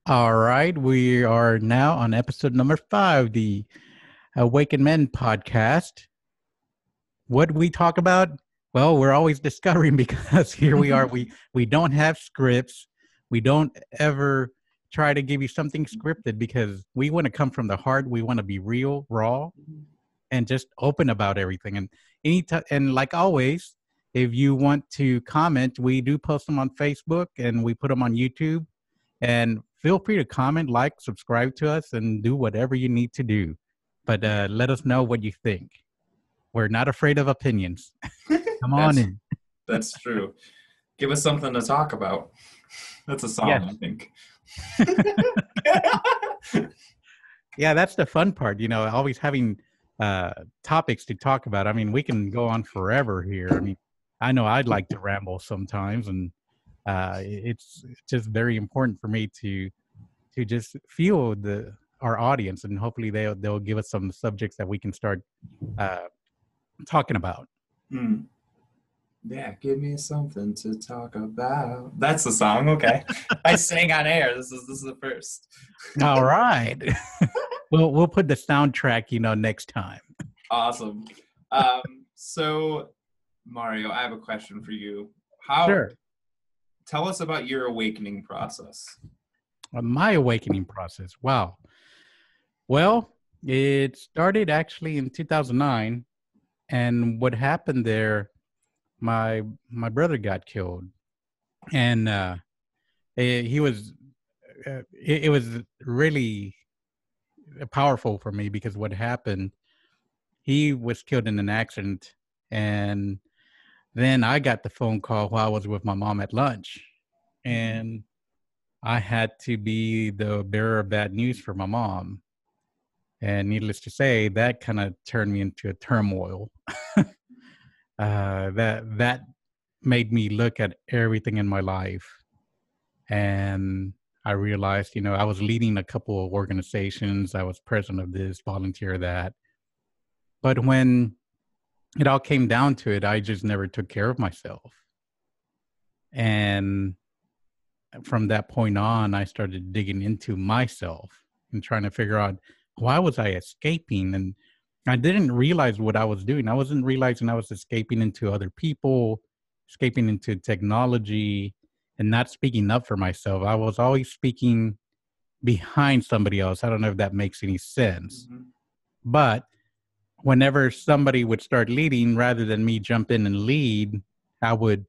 All right, we are now on episode number 5, the Awaken Men podcast. What we talk about? Well, we're always discovering because here we are. We don't have scripts. We don't ever try to give you something scripted because we want to come from the heart. We want to be real, raw, and just open about everything. And and like always, if you want to comment, we do post them on Facebook and we put them on YouTube. And feel free to comment, like, subscribe to us, and do whatever you need to do. But let us know what you think. We're not afraid of opinions. Come on That's in. that's true. Give us something to talk about. That's a song, I Yes. think. Yeah, that's the fun part, always having topics to talk about. I mean, we can go on forever here. I mean, I know I'd like to ramble sometimes, and it's just very important for me to just feel our audience, and hopefully they'll give us some subjects that we can start uh, talking about. Hmm. Yeah, give me something to talk about. That's the song. Okay, I sang on air. This is the first. All right. We'll put the soundtrack, next time. Awesome. So Mario, I have a question for you. How Sure. Tell us about your awakening process. My awakening process. Wow. Well, it started actually in 2009, and what happened there, my brother got killed, and he was it was really powerful for me because what happened, he was killed in an accident, and then I got the phone call while I was with my mom at lunch, Mhm. and I had to be the bearer of bad news for my mom. And needless to say, that kind of turned me into a turmoil. That made me look at everything in my life, and I realized, I was leading a couple of organizations. I was president of this, volunteer that. But when it all came down to it, I just never took care of myself. And from that point on, I started digging into myself and trying to figure out why was I escaping. And I didn't realize what I was doing. I wasn't realizing I was escaping into other people, escaping into technology, and not speaking up for myself. I was always speaking behind somebody else. I don't know if that makes any sense. Mhm. But whenever somebody would start leading, rather than me jump in and lead, I would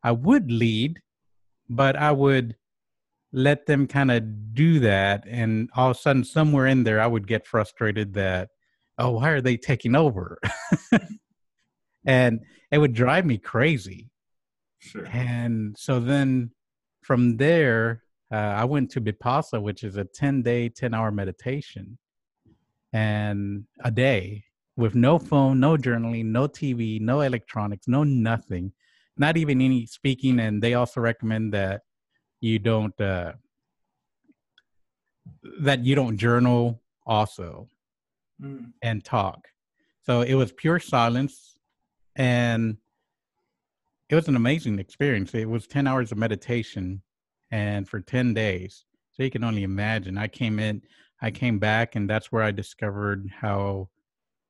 I would lead, but I would let them kind of do that. And all of a sudden, somewhere in there, I would get frustrated that, oh, why are they taking over? And it would drive me crazy. Sure. And so then from there, I went to Vipassana, which is a 10-day, 10-hour meditation and a day with no phone, no journaling, no TV, no electronics, no nothing, not even any speaking. And they also recommend that you don't journal also Mm. and talk. So it was pure silence, and it was an amazing experience. It was 10 hours of meditation and for 10 days. So you can only imagine. I came back, and that's where I discovered how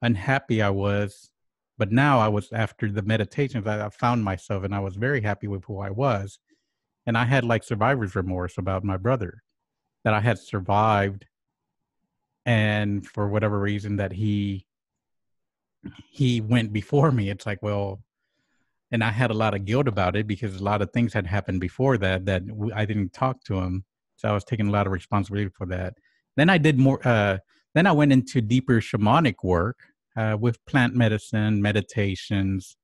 unhappy I was. But now I was, after the meditations, I found myself and I was very happy with who I was. And I had like survivor's remorse about my brother, that I had survived, and for whatever reason that he went before me. It's like, well, and I had a lot of guilt about it because a lot of things had happened before that I didn't talk to him, so I was taking a lot of responsibility for that. Then I did more. Then I went into deeper shamanic work with plant medicine, meditations,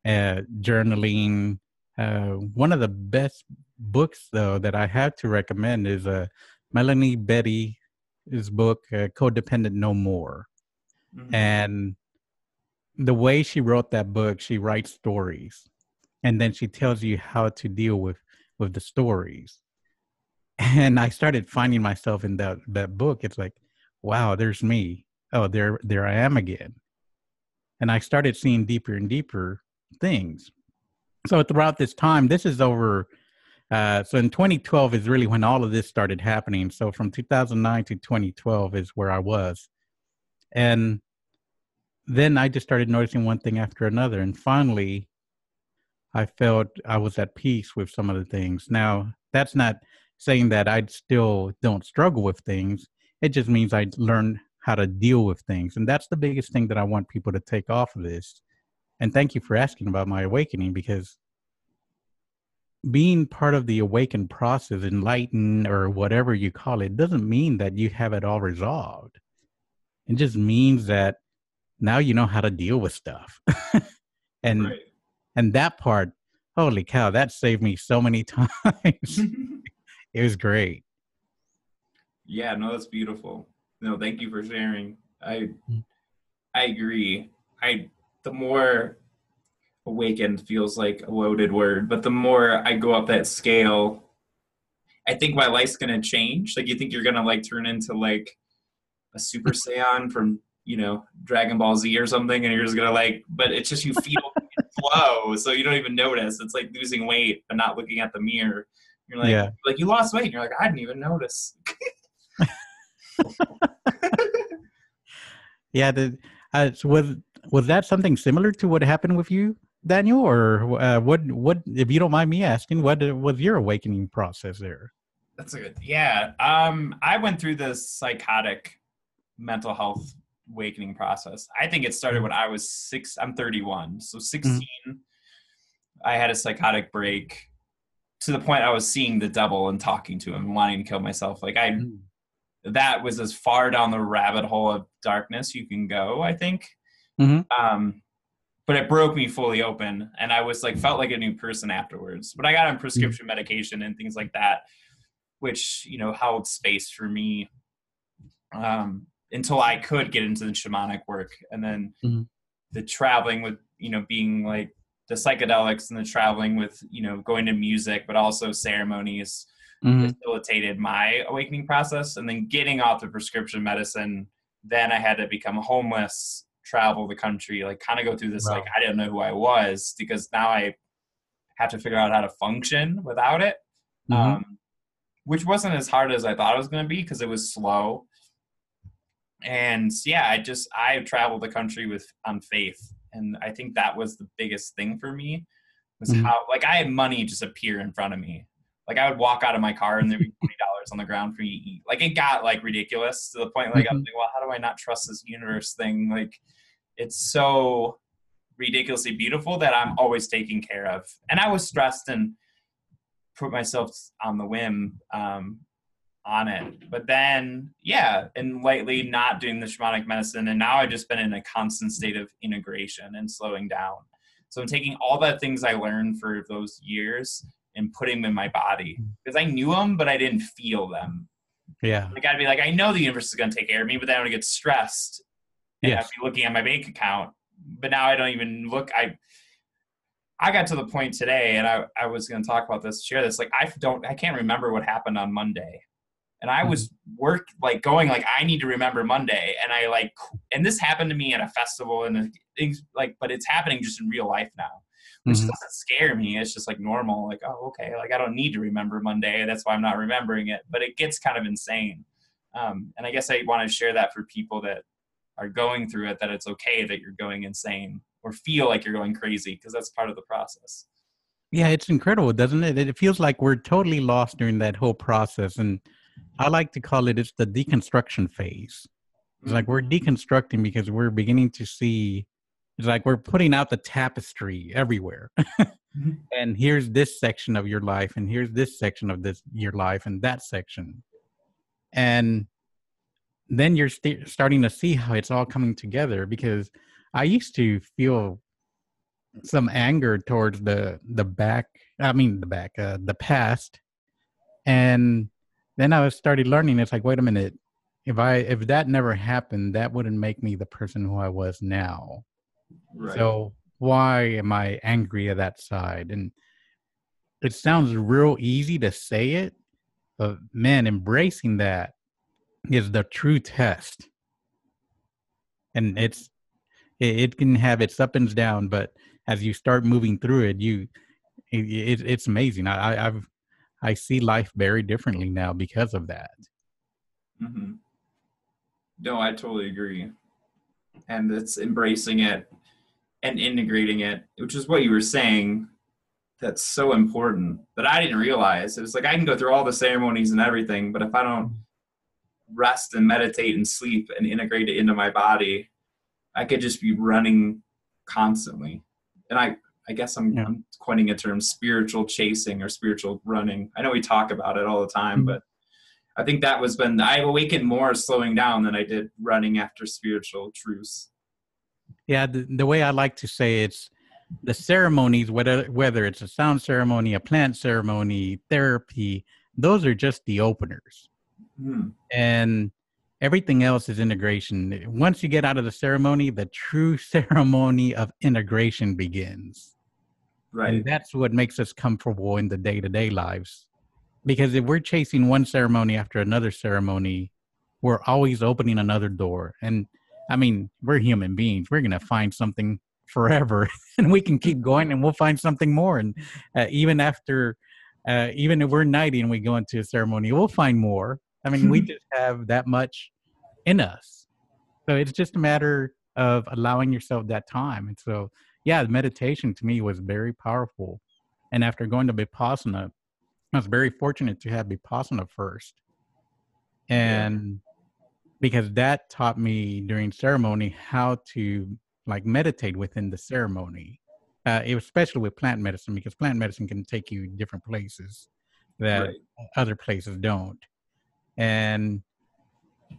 journaling. One of the best books, though, that I have to recommend is Melanie Betty's book, "Codependent No More." Mhm. And the way she wrote that book, she writes stories, and then she tells you how to deal with the stories. And I started finding myself in that book. It's like, wow, there's me. Oh, there I am again. And I started seeing deeper and deeper things. So throughout this time, this is over So in 2012 is really when all of this started happening. So from 2009 to 2012 is where I was. And then I just started noticing one thing after another. And finally, I felt I was at peace with some of the things. Now, that's not saying that I still don't struggle with things. It just means I learned how to deal with things. And that's the biggest thing that I want people to take off of this. And thank you for asking about my awakening, because being part of the awakened process, enlightened or whatever you call it, doesn't mean that you have it all resolved. It just means that now you know how to deal with stuff. and Right. and that part, holy cow, that saved me so many times. It was great. Yeah, no, that's beautiful. No, thank you for sharing. I agree. The more awakened feels like a loaded word, but the more I go up that scale, I think my life's gonna change. Like, you think you're gonna like turn into like a Super Saiyan from, Dragon Ball Z or something, and you're just gonna like, but it's just you feel flow, so you don't even notice. It's like losing weight but not looking at the mirror. You're like, Yeah. you lost weight, and you're like, I didn't even notice. Yeah. So was that something similar to what happened with you, Daniel? Or what, if you don't mind me asking, what was your awakening process there? That's a good. Yeah. I went through this psychotic mental health awakening process. I think it started when I was 6. I'm 31. So 16, I had a psychotic break to the point I was seeing the devil and talking to him and wanting to kill myself. Like that was as far down the rabbit hole of darkness you can go, I think. But it broke me fully open, and I was like, felt like a new person afterwards. But I got on prescription medication and things like that, which, held space for me until I could get into the shamanic work. And then the traveling with, being like the psychedelics and the traveling with, going to music, but also ceremonies facilitated my awakening process. And then getting off the prescription medicine, then I had to become homeless, travel the country, like kind of go through this, like, I didn't know who I was, because now I have to figure out how to function without it. Which wasn't as hard as I thought it was going to be, because it was slow. And yeah, I traveled the country on faith. And I think that was the biggest thing for me, was how, like, I had money just appear in front of me. Like, I would walk out of my car and there'd be $20 on the ground for me to eat. Like, it got like ridiculous to the point, like, I'm like, well, how do I not trust this universe thing? Like, it's so ridiculously beautiful that I'm always taken care of. And I was stressed and put myself on the whim on it. But then, yeah, and lately not doing the shamanic medicine. And now I've just been in a constant state of integration and slowing down. So I'm taking all the things I learned for those years and putting them in my body, because I knew them, but I didn't feel them. Yeah. Like, I'd be like, I know the universe is going to take care of me, but then I'm going to get stressed. And I'd be looking at my bank account. But now I don't even look. I got to the point today, and I was going to share this. Like, I can't remember what happened on Monday. And I was going like, I need to remember Monday. And and this happened to me at a festival, and things like, but it's happening just in real life now, which doesn't scare me. It's just like normal. Like, oh, okay. Like, I don't need to remember Monday. That's why I'm not remembering it, but it gets kind of insane. And I guess I want to share that for people that are going through it, that it's okay that you're going insane or feel like you're going crazy, because that's part of the process. Yeah, it's incredible, doesn't it? It feels like we're totally lost during that whole process. And I like to call it's the deconstruction phase. It's like we're deconstructing because we're beginning to see, it's like we're putting out the tapestry everywhere. And here's this section of your life, and here's this section of your life, and that section. And then you're starting to see how it's all coming together, because I used to feel some anger towards the past. And then I started learning, it's like, wait a minute, if that never happened, that wouldn't make me the person who I was now. Right. So why am I angry at that side? And it sounds real easy to say it, but man, embracing that is the true test. And it can have its up and down, but as you start moving through it, it's amazing. I see life very differently now because of that. Mm-hmm. No, I totally agree. And it's embracing it and integrating it, which is what you were saying. That's so important that I didn't realize. It was like I can go through all the ceremonies and everything, but if I don't rest and meditate and sleep and integrate it into my body, I could just be running constantly. And I guess I'm coining a term, spiritual chasing or spiritual running. I know we talk about it all the time, but I think that was when I've awakened more slowing down than I did running after spiritual truths. Yeah, the way I like to say it's the ceremonies, whether it's a sound ceremony, a plant ceremony, therapy, those are just the openers. And everything else is integration. Once you get out of the ceremony, the true ceremony of integration begins. Right. And that's what makes us comfortable in the day-to-day lives. Because if we're chasing one ceremony after another ceremony, we're always opening another door. And I mean, we're human beings. We're going to find something forever and we can keep going and we'll find something more. And even if we're 90 and we go into a ceremony, we'll find more. I mean, we just have that much in us. So it's just a matter of allowing yourself that time. And so, yeah, meditation to me was very powerful. And after going to Vipassana, I was very fortunate to have Vipassana first. And because that taught me during ceremony how to like meditate within the ceremony, especially with plant medicine, because plant medicine can take you different places that other places don't. And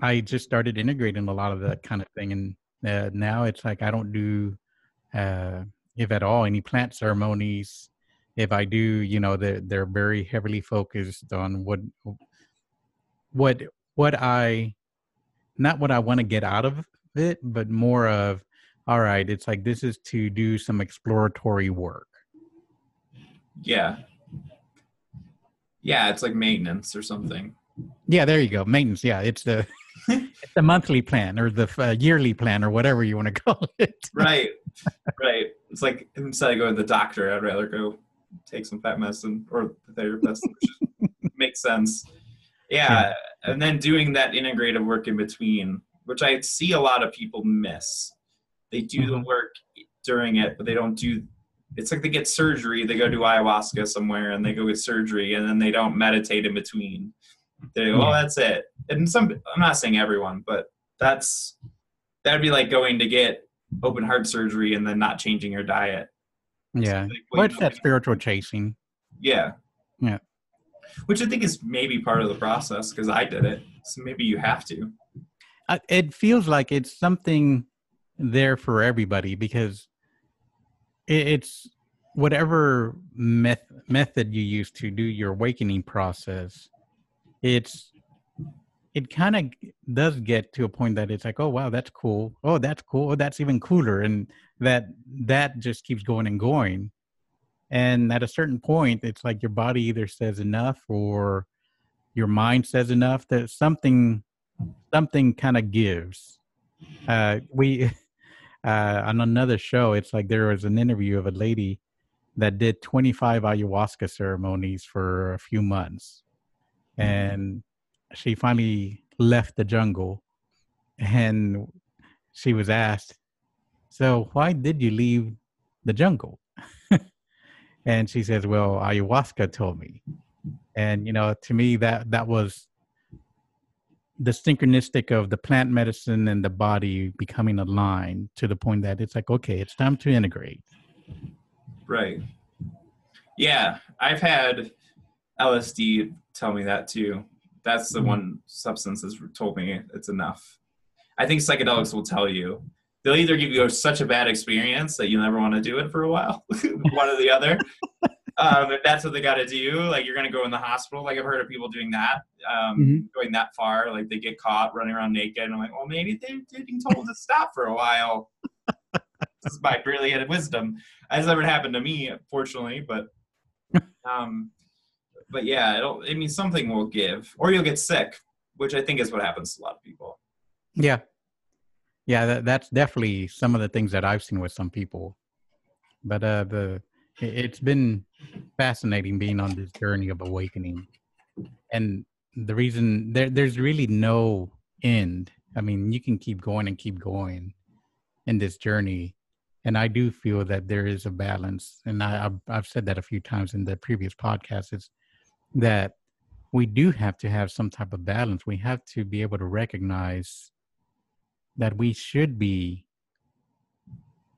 I just started integrating a lot of that kind of thing. And now it's like I don't do, if at all, any plant ceremonies. If I do, they're very heavily focused on not what I want to get out of it, but more of, all right, it's like this is to do some exploratory work. Yeah, it's like maintenance or something. Yeah, there you go. Maintenance. Yeah, it's the it's the monthly plan or the yearly plan or whatever you want to call it. Right. It's like instead of going to the doctor, I'd rather go take some plant medicine or the therapist, which makes sense. Yeah, and then doing that integrative work in between, which I see a lot of people miss. They do the work during it, but they don't do. It's like they get surgery, they go do ayahuasca somewhere, and they go get surgery, and then they don't meditate in between. They go, oh, that's it. And I'm not saying everyone, but that'd be like going to get open heart surgery and then not changing your diet. Yeah, so what's that spiritual chasing? Yeah. Which I think is maybe part of the process because I did it. So maybe you have to. It feels like it's something there for everybody because it's whatever method you use to do your awakening process. It kind of does get to a point that it's like, oh, wow, that's cool. Oh, that's cool. Oh, that's even cooler. And that just keeps going and going. And at a certain point, it's like your body either says enough or your mind says enough that something kind of gives. On another show, it's like there was an interview of a lady that did 25 ayahuasca ceremonies for a few months. And she finally left the jungle and she was asked, so why did you leave the jungle? And she says, well, ayahuasca told me. And, to me, that was the synchronistic of the plant medicine and the body becoming aligned to the point that it's like, okay, it's time to integrate. Right. Yeah. I've had LSD tell me that too. That's the one substance that's told me it's enough. I think psychedelics will tell you. They'll either give you such a bad experience that you'll never want to do it for a while, one or the other. If that's what they got to do, like you're going to go in the hospital. Like I've heard of people doing that, going that far. Like they get caught running around naked. And I'm like, well, maybe they're being told to stop for a while. This is my brilliant wisdom. That's never happened to me, fortunately. But yeah, something will give, or you'll get sick, which I think is what happens to a lot of people. Yeah. Yeah, that's definitely some of the things that I've seen with some people. But it's been fascinating being on this journey of awakening. And the reason there's really no end. I mean, you can keep going and keep going in this journey. And I do feel that there is a balance. And I've said that a few times in the previous podcasts, is that we do have to have some type of balance. We have to be able to recognize that we should be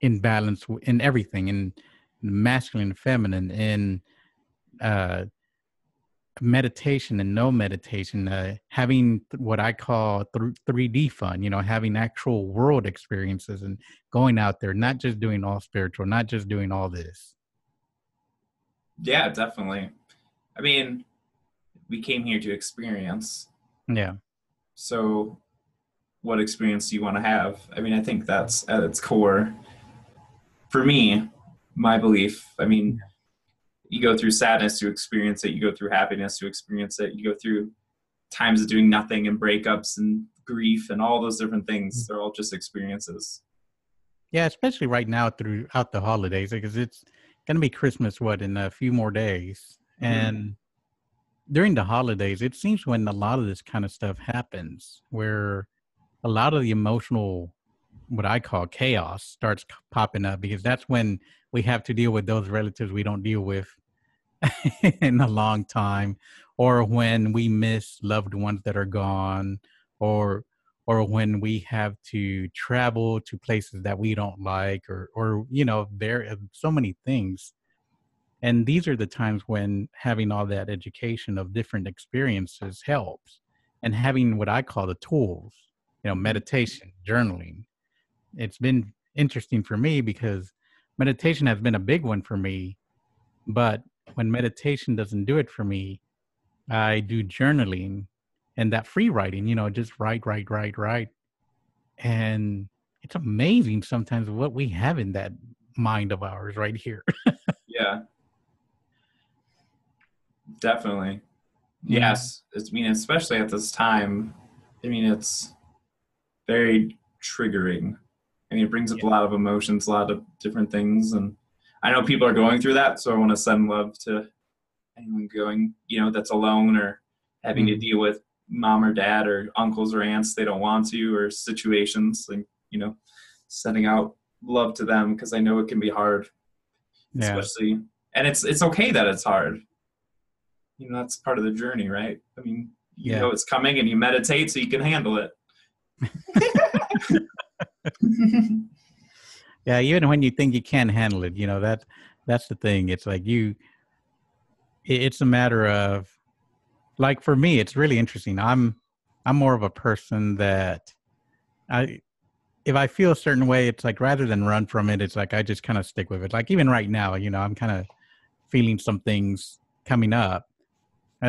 in balance in everything, in masculine and feminine, in meditation and no meditation, having what I call 3D fun, having actual world experiences and going out there, not just doing all spiritual, not just doing all this. Yeah, definitely. I mean, we came here to experience. Yeah. So what experience do you want to have? I mean, I think that's at its core. For me, my belief, I mean, you go through sadness to experience it. You go through happiness to experience it. You go through times of doing nothing and breakups and grief and all those different things. They're all just experiences. Yeah, especially right now throughout the holidays, because it's going to be Christmas, in a few more days. Mm-hmm. And during the holidays, it seems when a lot of this kind of stuff happens, where a lot of the emotional, what I call chaos, starts popping up, because that's when we have to deal with those relatives we don't deal with in a long time, or when we miss loved ones that are gone, or when we have to travel to places that we don't like, or there are so many things. And these are the times when having all that education of different experiences helps, and having what I call the tools, meditation, journaling. It's been interesting for me because meditation has been a big one for me, but when meditation doesn't do it for me, I do journaling and that free writing, just write. And it's amazing sometimes what we have in that mind of ours right here. Yeah, definitely. Yes. I mean, especially at this time, I mean, it's very triggering. I mean, it brings up a lot of emotions, a lot of different things. And I know people are going through that. So I want to send love to anyone going, that's alone or having to deal with mom or dad or uncles or aunts they don't want to, or situations, like, sending out love to them, because I know it can be hard, especially, and it's okay that it's hard. That's part of the journey, right? I mean, you know it's coming and you meditate so you can handle it. Yeah, even when you think you can't handle it, that's the thing. It's like it's a matter of, like, for me, it's really interesting. I'm more of a person that if I feel a certain way, it's like, rather than run from it, it's like I just kind of stick with it. Like even right now, I'm kind of feeling some things coming up.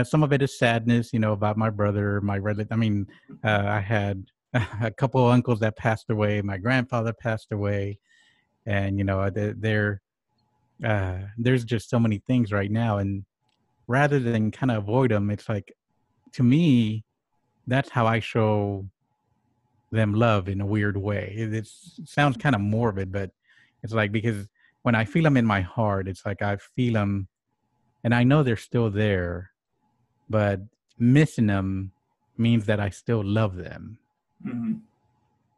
Some of it is sadness, about my brother, my relative. I mean, I had a couple of uncles that passed away. My grandfather passed away. And, there's just so many things right now. And rather than kind of avoid them, it's like, to me, that's how I show them love in a weird way. It sounds kind of morbid, but it's like, because when I feel them in my heart, it's like I feel them and I know they're still there, but missing them means that I still love them. Mm-hmm.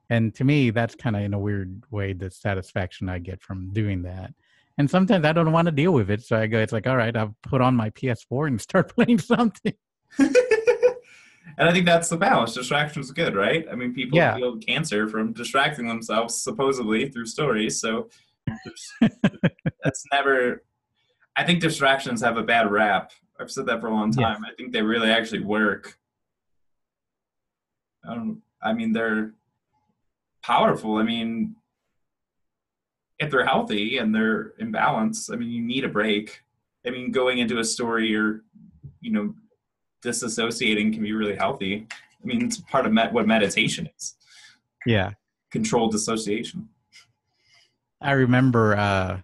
And to me, that's kind of, in a weird way, the satisfaction I get from doing that. And sometimes I don't want to deal with it. So it's like, all right, I'll put on my PS4 and start playing something. And I think that's the balance. Distraction is good, right? I mean, people feel cancer from distracting themselves, supposedly, through stories. So that's never... I think distractions have a bad rap. I've said that for a long time. Yes. I think they really actually work. I mean, they're powerful. I mean, if they're healthy and they're in balance, I mean, you need a break. I mean, going into a story or, disassociating can be really healthy. I mean, it's part of what meditation is. Yeah. Controlled dissociation. I remember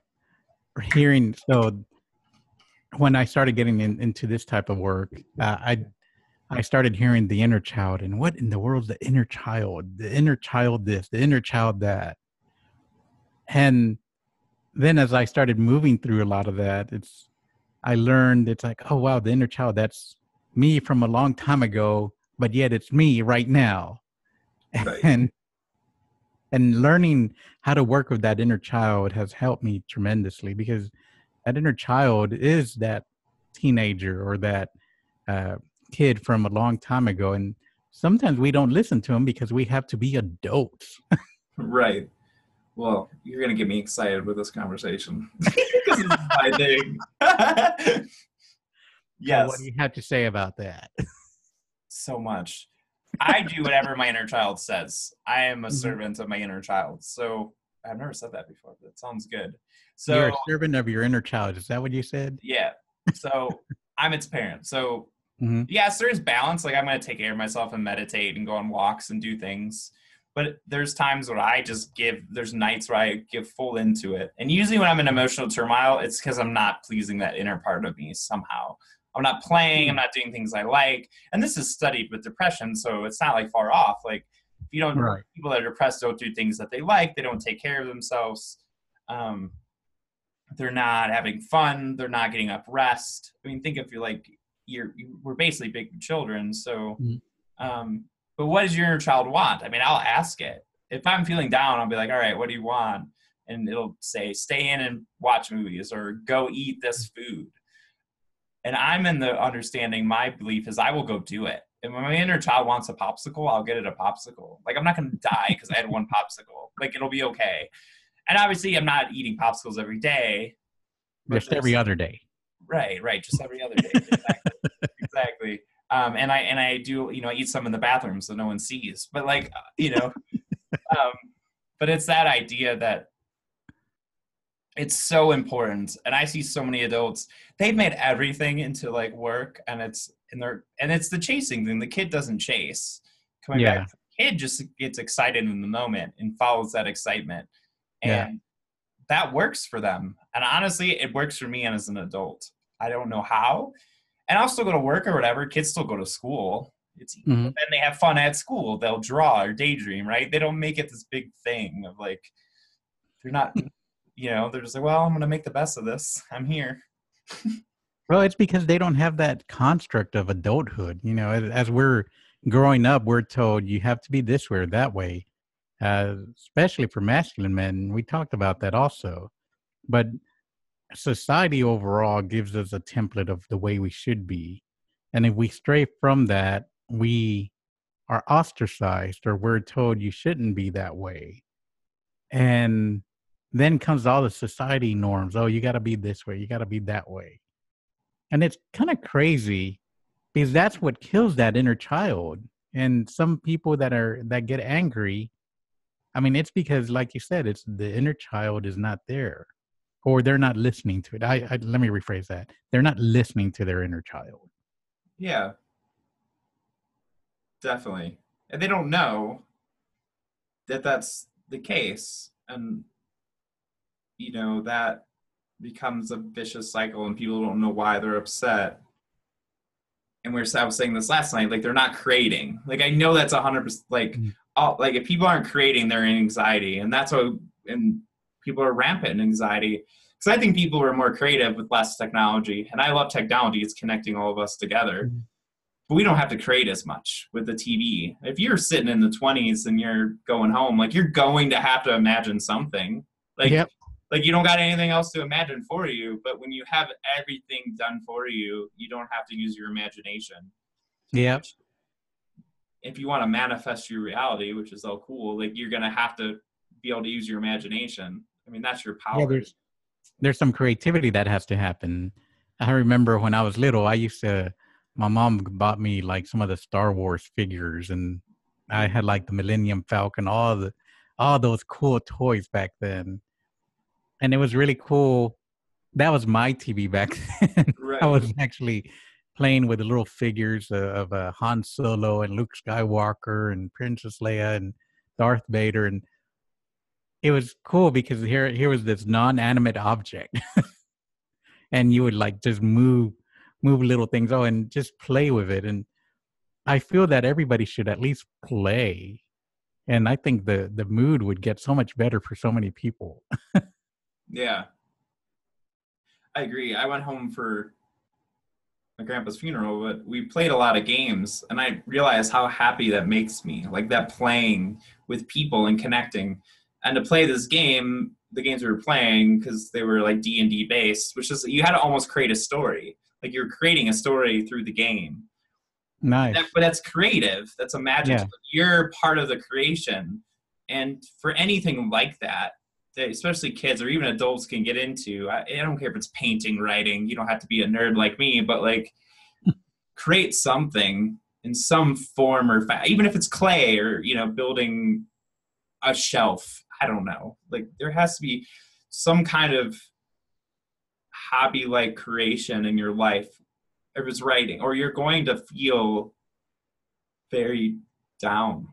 hearing, so when I started getting into this type of work, I started hearing the inner child, and what in the world is the inner child? The inner child this, the inner child that. And then as I started moving through a lot of that, I learned it's like, oh, wow, the inner child, that's me from a long time ago, but yet it's me right now. Right. And learning how to work with that inner child has helped me tremendously, because that inner child is that teenager or that kid from a long time ago. And sometimes we don't listen to them because we have to be adults. Right. Well, you're going to get me excited with this conversation because this is my thing. So what Yes. do you have to say about that? So much. I do whatever my inner child says. I am a servant of my inner child. So I've never said that before, but it sounds good. So you're a servant of your inner child. Is that what you said? Yeah. So I'm its parent. So yes, there's balance. Like I'm going to take care of myself and meditate and go on walks and do things. But there's times where there's nights where I give full into it. And usually when I'm in emotional turmoil, it's because I'm not pleasing that inner part of me somehow. I'm not playing, I'm not doing things I like. And this is studied with depression, so it's not like far off. Like if you don't, people that are depressed don't do things that they like, they don't take care of themselves. They're not having fun, they're not getting enough rest. I mean, think if we're basically big children. So, but what does your inner child want? I mean, I'll ask it. If I'm feeling down, I'll be like, all right, what do you want? And it'll say, stay in and watch movies or go eat this food. And I'm in the understanding, my belief is I will go do it. And when my inner child wants a popsicle, I'll get it a popsicle. Like, I'm not going to die because I had one popsicle. Like, it'll be okay. And obviously, I'm not eating popsicles every day. Just every other day. Right. Just every other day. Exactly. And I do, I eat some in the bathroom so no one sees. But but it's that idea that it's so important. And I see so many adults, they've made everything into like work, and it's the chasing thing. The kid doesn't chase. Coming back, the kid just gets excited in the moment and follows that excitement. And that works for them. And honestly, it works for me as an adult. I don't know how. And I'll still go to work or whatever. Kids still go to school. But then they have fun at school. They'll draw or daydream, right? They don't make it this big thing of like, they're not, they're just like, well, I'm going to make the best of this. I'm here. Well, it's because they don't have that construct of adulthood. As we're growing up, we're told you have to be this way or that way, especially for masculine men. We talked about that also. But society overall gives us a template of the way we should be. And if we stray from that, we are ostracized, or we're told you shouldn't be that way. And then comes all the society norms. Oh, you got to be this way. You got to be that way. And it's kind of crazy because that's what kills that inner child. And some people that get angry, I mean, it's because, like you said, it's the inner child is not there, or they're not listening to it. Let me rephrase that. They're not listening to their inner child. Yeah, definitely. And they don't know that that's the case. And, that becomes a vicious cycle, and people don't know why they're upset. And I was saying this last night, like, they're not creating. Like, I know that's 100%, like, if people aren't creating, they're in anxiety. And that's what, and people are rampant in anxiety. Because I think people are more creative with less technology. And I love technology. It's connecting all of us together. But we don't have to create as much with the TV. If you're sitting in the 20s and you're going home, like, you're going to have to imagine something. Like, you don't got anything else to imagine for you. But when you have everything done for you, you don't have to use your imagination. Yeah. If you want to manifest your reality, which is all cool, like, you're going to have to be able to use your imagination. I mean, that's your power. Yeah, there's some creativity that has to happen. I remember when I was little, my mom bought me like some of the Star Wars figures, and I had like the Millennium Falcon, all those cool toys back then. And it was really cool. That was my TV back then. Right. I was actually playing with the little figures of Han Solo and Luke Skywalker and Princess Leia and Darth Vader. And it was cool because here was this non-animate object. And you would like just move little things and just play with it. And I feel that everybody should at least play. And I think the mood would get so much better for so many people. Yeah, I agree. I went home for my grandpa's funeral, but we played a lot of games, and I realized how happy that makes me. Like that playing with people and connecting, and to play this game, the games we were playing, because they were like D&D based, which is you had to almost create a story. Like you're creating a story through the game. Nice. But that's creative. That's Yeah. imaginative. You're part of the creation, and for anything like that, especially kids or even adults can get into. I don't care if it's painting, writing. You don't have to be a nerd like me, but like create something in some form or even if it's clay or building a shelf. I don't know. Like there has to be some kind of hobby like creation in your life. If it's writing, or you're going to feel very down,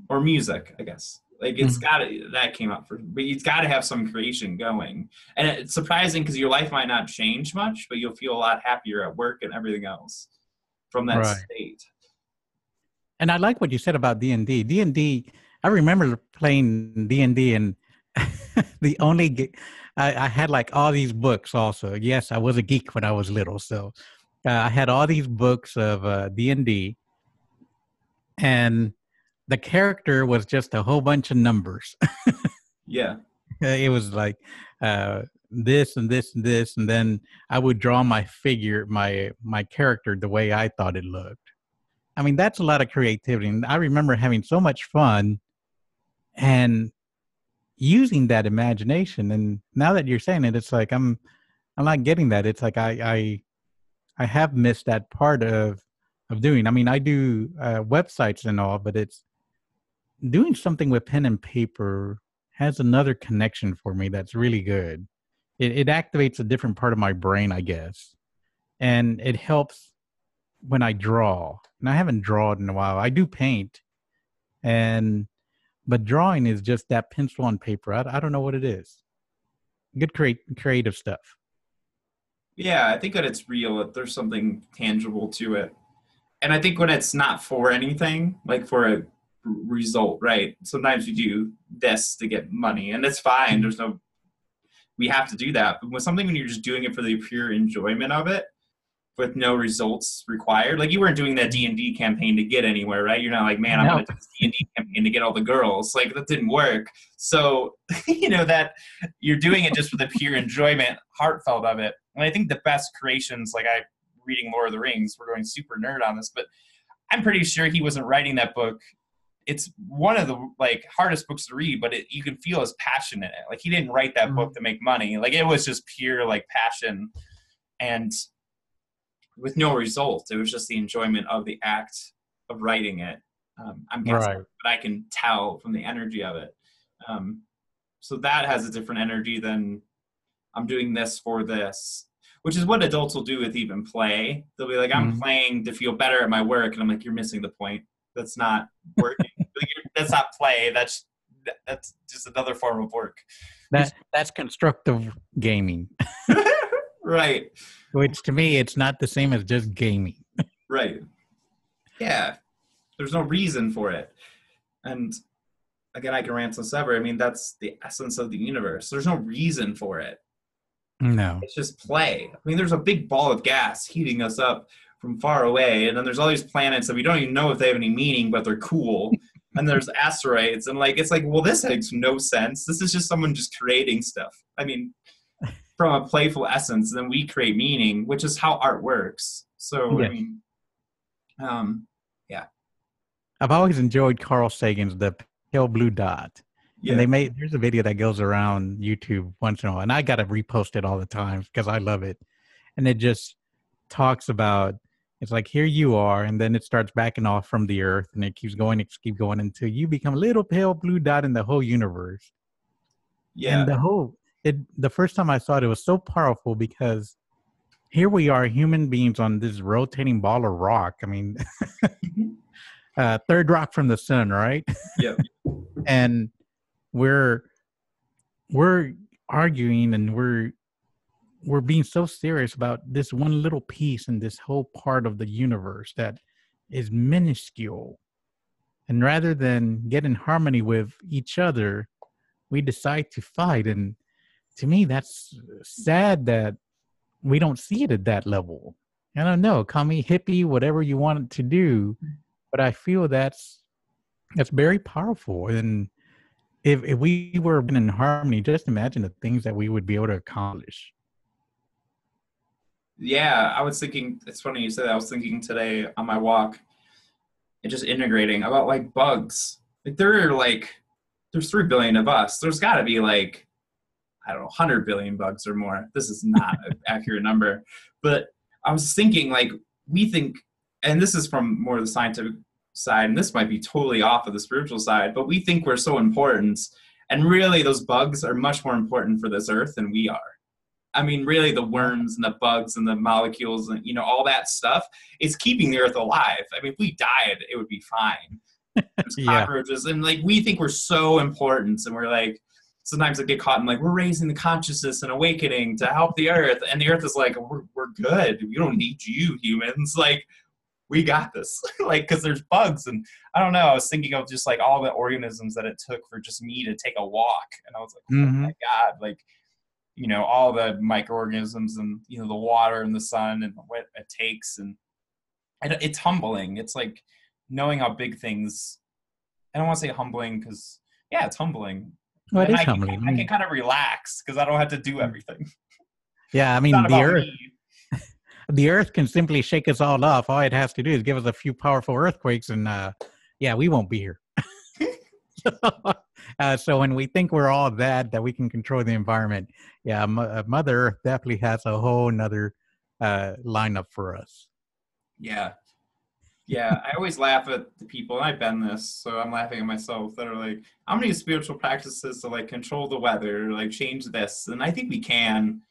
or music, I guess. Like it's gotta, that came up for, but it's gotta have some creation going. And it's surprising because your life might not change much, but you'll feel a lot happier at work and everything else from that Right. state. And I like what you said about D&D. D&D, I remember playing D&D, and the only I had like all these books also. Yes, I was a geek when I was little, so I had all these books of D&D, and the character was just a whole bunch of numbers. Yeah. It was like this and this and this, and then I would draw my figure, my character the way I thought it looked. I mean, that's a lot of creativity, and I remember having so much fun and using that imagination. And now that you're saying it, it's like I'm not getting that. It's like I have missed that part of doing. I mean, I do websites and all, but it's doing something with pen and paper has another connection for me that's really good. It activates a different part of my brain, I guess, and it helps when I draw. And I haven't drawn in a while. I do paint, but drawing is just that pencil on paper. I don't know what it is. Good creative stuff. Yeah, I think that it's real, that there's something tangible to it. And I think when it's not for anything, like for a result, right? Sometimes you do this to get money, and it's fine. There's no, we have to do that. But when you're just doing it for the pure enjoyment of it, with no results required, like you weren't doing that D&D campaign to get anywhere, right? You're not like, man, I'm going to do this D&D campaign to get all the girls. Like that didn't work. So, that you're doing it just for the pure enjoyment, heartfelt of it. And I think the best creations, like reading Lord of the Rings, we're going super nerd on this, but I'm pretty sure he wasn't writing that book. It's one of the like hardest books to read, but you can feel his passion in it. Like he didn't write that book to make money. Like it was just pure like passion, and with no result. It was just the enjoyment of the act of writing it. I'm guessing, Right. but I can tell from the energy of it. So that has a different energy than I'm doing this for this, which is what adults will do with even play. They'll be like, I'm playing to feel better at my work. And I'm like, you're missing the point. That's not working. That's not play. That's just another form of work. That's constructive gaming. Right. Which to me, it's not the same as just gaming. Right. Yeah. There's no reason for it. And again, I can rant and sever. I mean, that's the essence of the universe. There's no reason for it. No. It's just play. I mean, there's a big ball of gas heating us up from far away. And then there's all these planets that we don't even know if they have any meaning, but they're cool. And there's asteroids. And like, it's like, well, this makes no sense. This is just someone just creating stuff. I mean, from a playful essence, then we create meaning, which is how art works. So, yes. I mean, yeah. I've always enjoyed Carl Sagan's The Pale Blue Dot. Yeah. And there's a video that goes around YouTube once in a while, and I got to repost it all the time because I love it. And it just talks about, it's like, here you are, and then it starts backing off from the earth, and it keeps going until you become a little pale blue dot in the whole universe. Yeah. And the first time I saw it, it was so powerful because here we are, human beings on this rotating ball of rock. I mean, third rock from the sun, right? Yeah. And we're arguing, and we're being so serious about this one little piece in this whole part of the universe that is minuscule. And rather than get in harmony with each other, we decide to fight. And to me, that's sad that we don't see it at that level. I don't know, call me hippie, whatever you want it to do, but I feel that's very powerful. And if we were in harmony, just imagine the things that we would be able to accomplish. Yeah, I was thinking, it's funny you said that. I was thinking today on my walk and just integrating about like bugs. Like there's 3 billion of us. There's got to be like, I don't know, 100 billion bugs or more. This is not an accurate number. But I was thinking like, we think, and this is from more of the scientific side, and this might be totally off of the spiritual side, but we think we're so important. And really those bugs are much more important for this earth than we are. I mean, really, the worms and the bugs and the molecules and, all that stuff is keeping the earth alive. I mean, if we died, it would be fine. There's cockroaches. And, like, we think we're so important. And we're, like, sometimes I get caught in, like, we're raising the consciousness and awakening to help the earth. And the earth is like, we're good. We don't need you, humans. Like, we got this. Like, because there's bugs. And I don't know. I was thinking of just, like, all the organisms that it took for just me to take a walk. And I was like, oh, my God. Like, all the microorganisms and, the water and the sun and what it takes. And it's humbling. It's like knowing how big things, I don't want to say humbling because, yeah, it's humbling. Well, it is humbling. I can kind of relax because I don't have to do everything. Yeah, I mean, the earth can simply shake us all off. All it has to do is give us a few powerful earthquakes and, we won't be here. So when we think we're all that we can control the environment, Mother Earth definitely has a whole nother lineup for us. Yeah. I always laugh at the people, and I've been this, so I'm laughing at myself, that are like, I'm going to use spiritual practices to like control the weather, or like change this. And I think we can.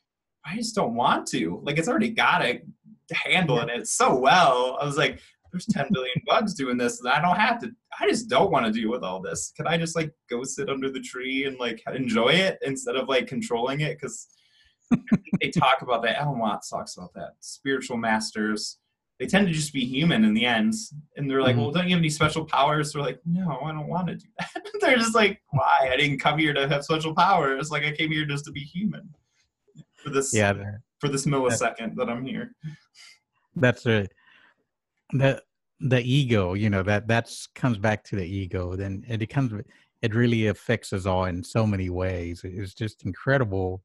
I just don't want to. Like, it's already got it handling it so well. I was like, there's 10 billion bugs doing this, and I don't have to. I just don't want to deal with all this. Can I just like go sit under the tree and like enjoy it instead of like controlling it? Because I think they talk about that. Alan Watts talks about that. Spiritual masters, they tend to just be human in the end. And they're like, well, don't you have any special powers? They're like, no, I don't want to do that. They're just like, why? I didn't come here to have special powers. Like, I came here just to be human for this millisecond that I'm here. That's right. The ego, that's comes back to the ego. Then it really affects us all in so many ways. It's just incredible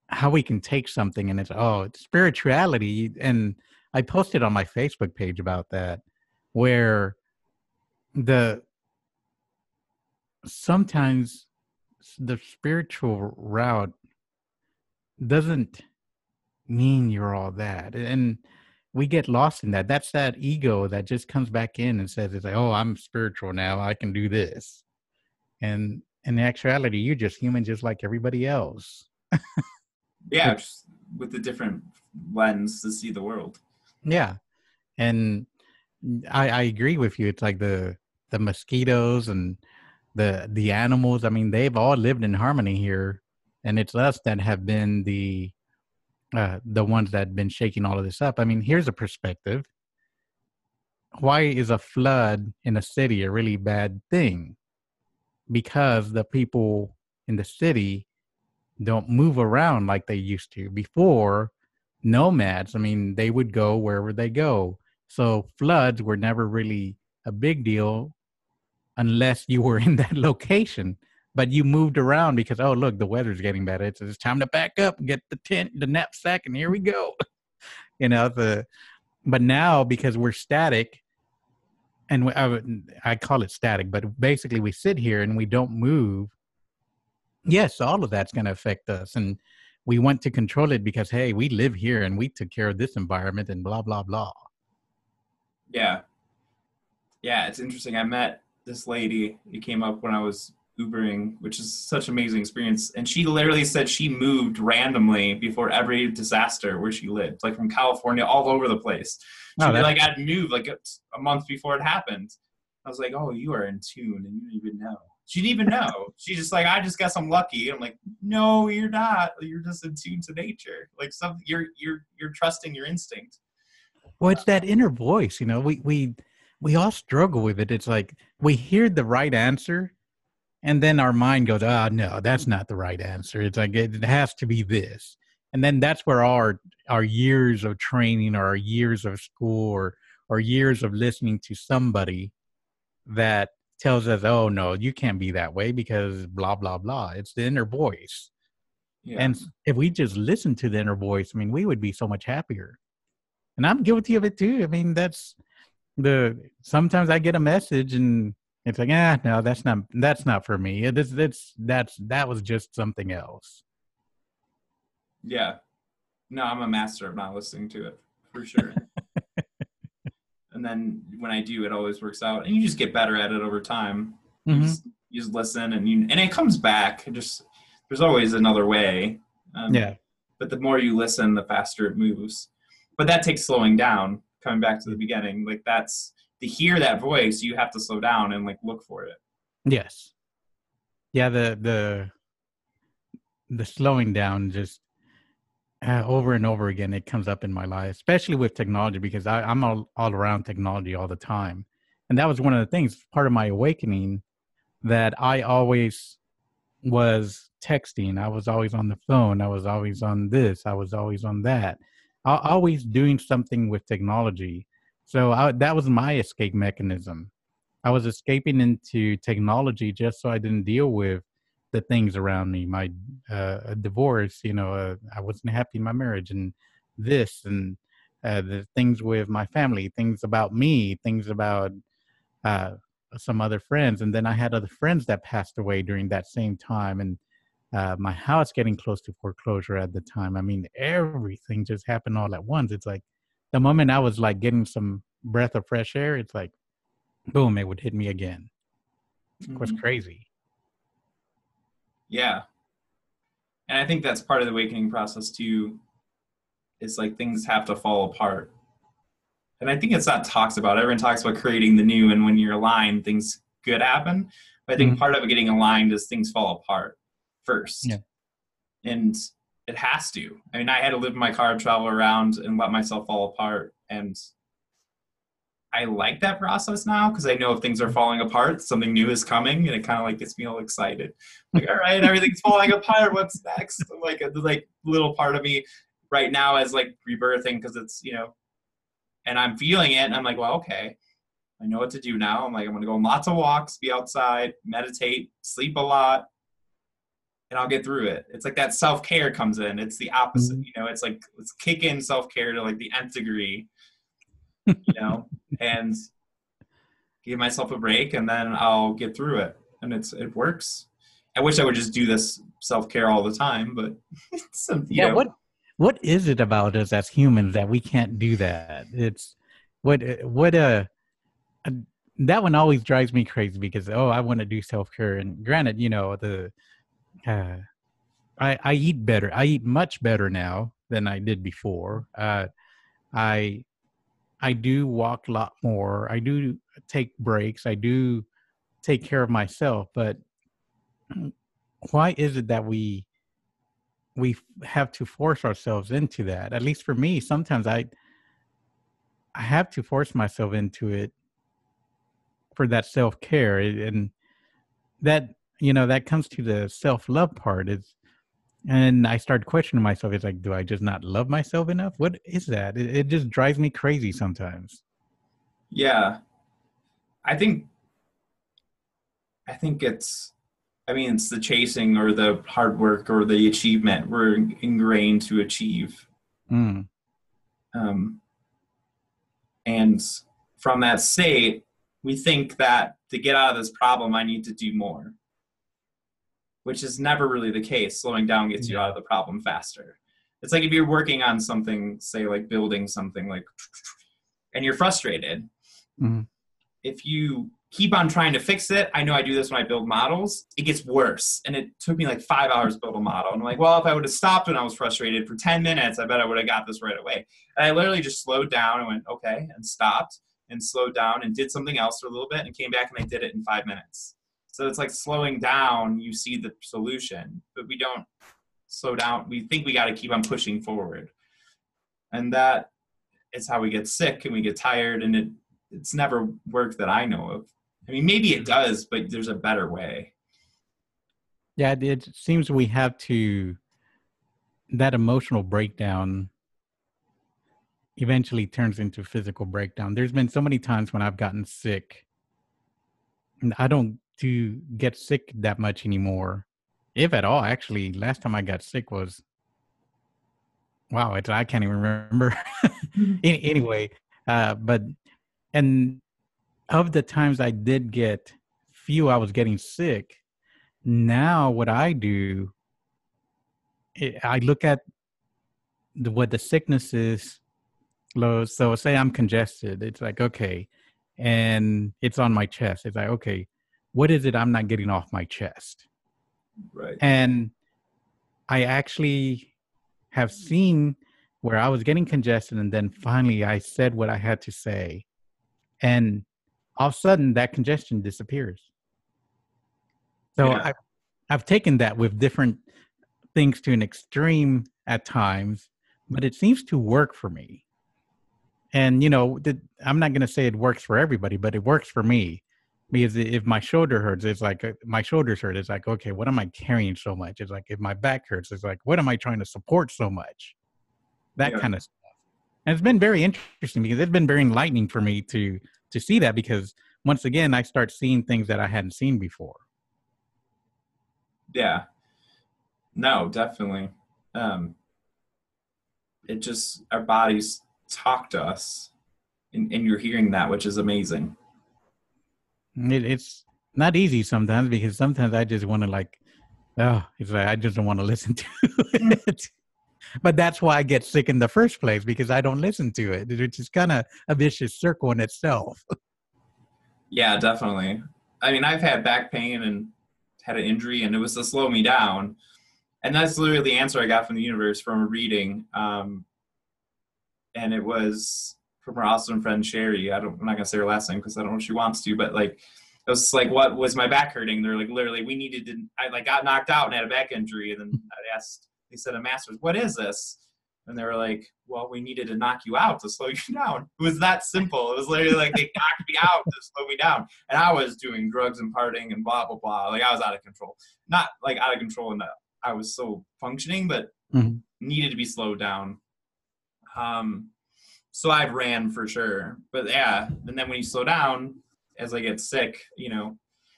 how we can take something and it's spirituality. And I posted on my Facebook page about that, where sometimes the spiritual route doesn't mean you're all that. And we get lost in that. That's that ego that just comes back in and says, it's like, oh, I'm spiritual now. I can do this. And in actuality, you're just human, just like everybody else. Just with a different lens to see the world. Yeah. And I agree with you. It's like the mosquitoes and the animals. I mean, they've all lived in harmony here. And it's us that have been the ones that have been shaking all of this up. I mean, here's a perspective. Why is a flood in a city a really bad thing? Because the people in the city don't move around like they used to. Before, nomads, I mean, they would go wherever they go. So floods were never really a big deal unless you were in that location. But you moved around because, oh, look, the weather's getting better. It's time to pack up, get the tent, the knapsack, and here we go. But now, because we're static, and I call it static, but basically we sit here and we don't move. Yes, all of that's going to affect us. And we want to control it because, hey, we live here and we took care of this environment and blah, blah, blah. Yeah. Yeah, it's interesting. I met this lady. It came up when I was Ubering, which is such an amazing experience. And she literally said she moved randomly before every disaster where she lived, like from California all over the place. She'd be like, I'd move like a month before it happened. I was like, oh, you are in tune and you didn't even know. She didn't even know. She's just like, I just guess I'm lucky. I'm like, no, you're not. You're just in tune to nature. Like you're trusting your instinct. Well, it's that inner voice, we all struggle with it. It's like we hear the right answer And then our mind goes, oh, no, that's not the right answer. It's like, it has to be this. And then that's where our years of training or our years of school or years of listening to somebody that tells us, oh, no, you can't be that way because blah, blah, blah. It's the inner voice. Yeah. And if we just listen to the inner voice, I mean, we would be so much happier. And I'm guilty of it too. I mean, sometimes I get a message and it's like, no, that's not for me. That was just something else. Yeah. No, I'm a master of not listening to it, for sure. And then when I do, it always works out. And you just get better at it over time. Mm-hmm. You just listen and it comes back. There's always another way. But the more you listen, the faster it moves. But that takes slowing down, coming back to the beginning. Like that's, to hear that voice, you have to slow down and like look for it. Yes. Yeah, the slowing down just over and over again, it comes up in my life, especially with technology, because I'm all around technology all the time. And that was one of the things, part of my awakening, that I always was texting. I was always on the phone. I was always on this. I was always on that. Always doing something with technology. So that was my escape mechanism. I was escaping into technology just so I didn't deal with the things around me, my divorce, I wasn't happy in my marriage, and this, and the things with my family, things about me, things about some other friends. And then I had other friends that passed away during that same time, and my house getting close to foreclosure at the time. I mean, everything just happened all at once. It's like the moment I was like getting some breath of fresh air, it's like, boom, it would hit me again. It was crazy. Yeah. And I think that's part of the awakening process too, is like things have to fall apart. And I think it's not talked about. Everyone talks about creating the new, and when you're aligned, things good happen. But I think part of getting aligned is things fall apart first. Yeah. And it has to. I mean, I had to live in my car, travel around, and let myself fall apart. And I like that process now because I know if things are falling apart, something new is coming, and it kind of like gets me all excited. Like, all right, everything's falling apart. What's next? Like little part of me right now is like rebirthing because it's, and I'm feeling it, and I'm like, well, okay, I know what to do now. I'm like, I'm going to go on lots of walks, be outside, meditate, sleep a lot, and I'll get through it. It's like that self-care comes in. It's the opposite, it's like, let's kick in self-care to like the nth degree, and give myself a break, and then I'll get through it. And it works. I wish I would just do this self-care all the time, but what is it about us as humans that we can't do that? It's that one always drives me crazy because, I want to do self-care. And granted, I eat better. I eat much better now than I did before. I do walk a lot more. I do take breaks. I do take care of myself. But why is it that we have to force ourselves into that? At least for me, sometimes I have to force myself into it for that self-care. And that, that comes to the self-love part. And I started questioning myself. It's like, do I just not love myself enough? What is that? It just drives me crazy sometimes. Yeah. I think it's the chasing or the hard work or the achievement we're ingrained to achieve. And from that state, we think that to get out of this problem, I need to do more, which is never really the case. Slowing down gets you out of the problem faster. It's like if you're working on something, say like building something, like, and you're frustrated. If you keep on trying to fix it, I know I do this when I build models, it gets worse. And it took me like 5 hours to build a model. And I'm like, well, if I would have stopped when I was frustrated for 10 minutes, I bet I would have got this right away. And I literally just slowed down and went, okay, and stopped and slowed down and did something else for a little bit and came back and I did it in 5 minutes. So it's like slowing down, you see the solution, but we don't slow down. We think we got to keep on pushing forward. And that is how we get sick and we get tired, and it's never worked that I know of. I mean, maybe it does, but there's a better way. Yeah, it seems we have to, that emotional breakdown eventually turns into physical breakdown. There's been so many times when I've gotten sick, and I don't do get sick that much anymore, if at all. Actually, last time I got sick was, wow, I can't even remember. Anyway, but and of the times I did get feel I was getting sick, now what I do, I look at what the sickness is. So say I'm congested. It's like, okay, and it's on my chest. It's like, okay, what is it I'm not getting off my chest? Right. And I actually have seen where I was getting congested, and then finally I said what I had to say, and all of a sudden that congestion disappears. So Yeah. I've taken that with different things to an extreme at times, but it seems to work for me. And, you know, I'm not going to say it works for everybody, but it works for me. Because if my shoulder hurts, it's like my shoulders hurt. It's like, okay, what am I carrying so much? It's like if my back hurts, it's like, what am I trying to support so much? That kind of stuff. And it's been very interesting because it's been very enlightening for me to see that, because once again, I start seeing things that I hadn't seen before. Yeah. No, definitely. It just, our bodies talk to us, and you're hearing that, which is amazing. It's not easy sometimes, because sometimes I just want to it's like I just don't want to listen to it. But that's why I get sick in the first place, because I don't listen to it, which is kind of a vicious circle in itself. Yeah, definitely. I mean, I've had back pain and had an injury, and it was to slow me down. And that's literally the answer I got from the universe from a reading. And it was from our awesome friend Sherry. I'm not gonna say her last name because I don't know if she wants to, but like, it was like, what was my back hurting? They're like, literally, I got knocked out and had a back injury. And then I asked, they said, a master's, what is this? And they were like, well, we needed to knock you out to slow you down. It was that simple. It was literally like, they knocked me out to slow me down. And I was doing drugs and partying and blah, blah, blah. Like, I was out of control. Not like out of control in that I was so functioning, but needed to be slowed down. So I ran for sure. But yeah, and then when you slow down, as I get sick, you know,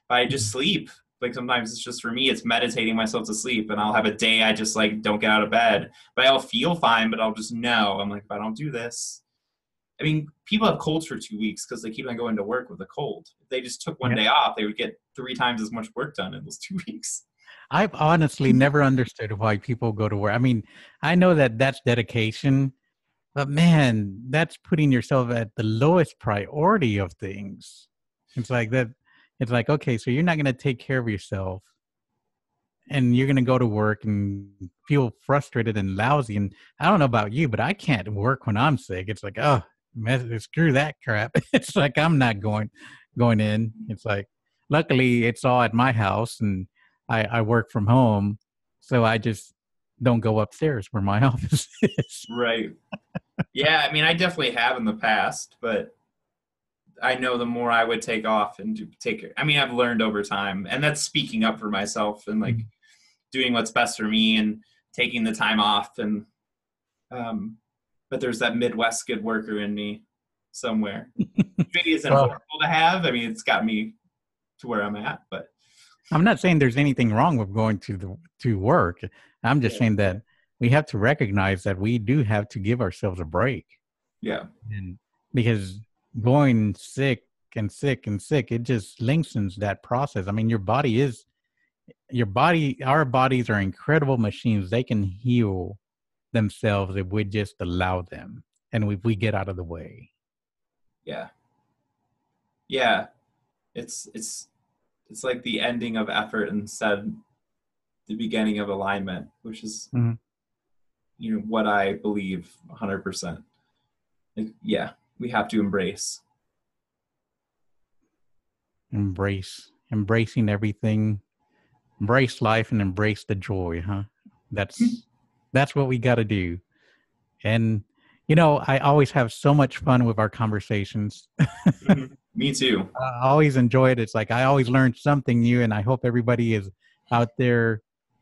I just sleep. Like sometimes it's just, for me, it's meditating myself to sleep, and I'll have a day I just like don't get out of bed, but I'll feel fine, but I'll just know, I'm like, if I don't do this, I mean, people have colds for 2 weeks because they keep on going to work with a cold. If they just took one day off, they would get 3 times as much work done in those 2 weeks. I've honestly never understood why people go to work. I mean, I know that that's dedication, but man, that's putting yourself at the lowest priority of things. It's like that. It's like, okay, so you're not going to take care of yourself, and you're going to go to work and feel frustrated and lousy. And I don't know about you, but I can't work when I'm sick. It's like, oh, screw that crap. It's like, I'm not going in. It's like, luckily it's all at my house, and I work from home, so I just don't go upstairs where my office is. Right. Yeah, I mean, I definitely have in the past, but I know the more I would take off and I mean, I've learned over time, and that's speaking up for myself and like doing what's best for me and taking the time off. And, but there's that Midwest good worker in me somewhere. Maybe it's important to have. I mean, it's got me to where I'm at, but I'm not saying there's anything wrong with going to work. I'm just saying that we have to recognize that we do have to give ourselves a break. Yeah. And because going sick and sick and sick, it just lengthens that process. I mean, our bodies are incredible machines. They can heal themselves if we just allow them, and if we get out of the way. Yeah. Yeah. It's like the ending of effort instead the beginning of alignment, which is, you know, what I believe 100%. Like, yeah, we have to embracing everything, embrace life, and embrace the joy. That's what we got to do. And, you know, I always have so much fun with our conversations. Me too. I always enjoy it. It's like I always learn something new, and I hope everybody is out there.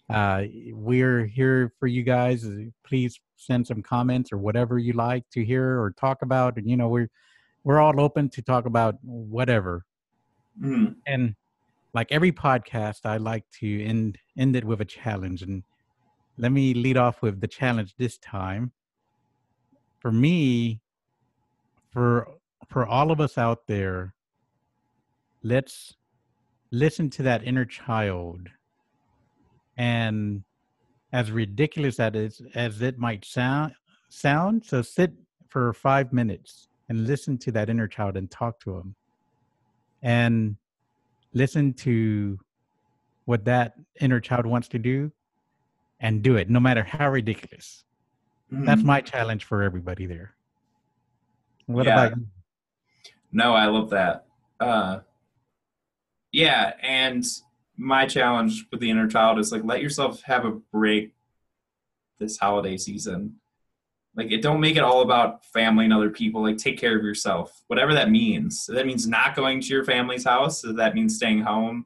We're here for you guys. Please send some comments or whatever you like to hear or talk about. And, we're all open to talk about whatever. Mm. And like every podcast, I like to end it with a challenge. And let me lead off with the challenge this time. For me, for all of us out there, let's listen to that inner child. And as ridiculous as it might sound, so sit for 5 minutes and listen to that inner child and talk to him. And listen to what that inner child wants to do and do it, no matter how ridiculous. Mm-hmm. That's my challenge for everybody there. What about you? No, I love that. Yeah, and my challenge with the inner child is like, let yourself have a break this holiday season. Like, don't make it all about family and other people. Like, take care of yourself, whatever that means. So that means not going to your family's house. So that means staying home.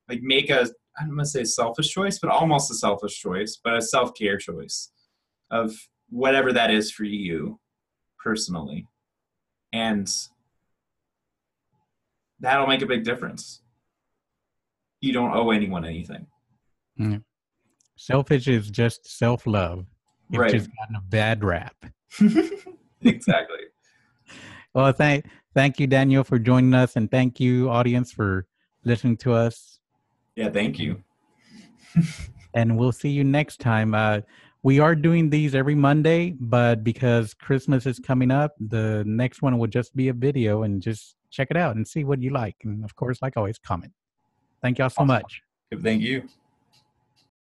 Like, make a, I'm going to say selfish choice, but almost a selfish choice, but a self-care choice of whatever that is for you personally. And that'll make a big difference. You don't owe anyone anything. Mm. Selfish is just self-love. It's right. just gotten a bad rap. Exactly. Well, thank you, Daniel, for joining us, and thank you, audience, for listening to us. Yeah, thank you. And we'll see you next time. We are doing these every Monday, but because Christmas is coming up, the next one will just be a video, and just check it out and see what you like. And of course, like always, comment. Thank y'all so much. Thank you.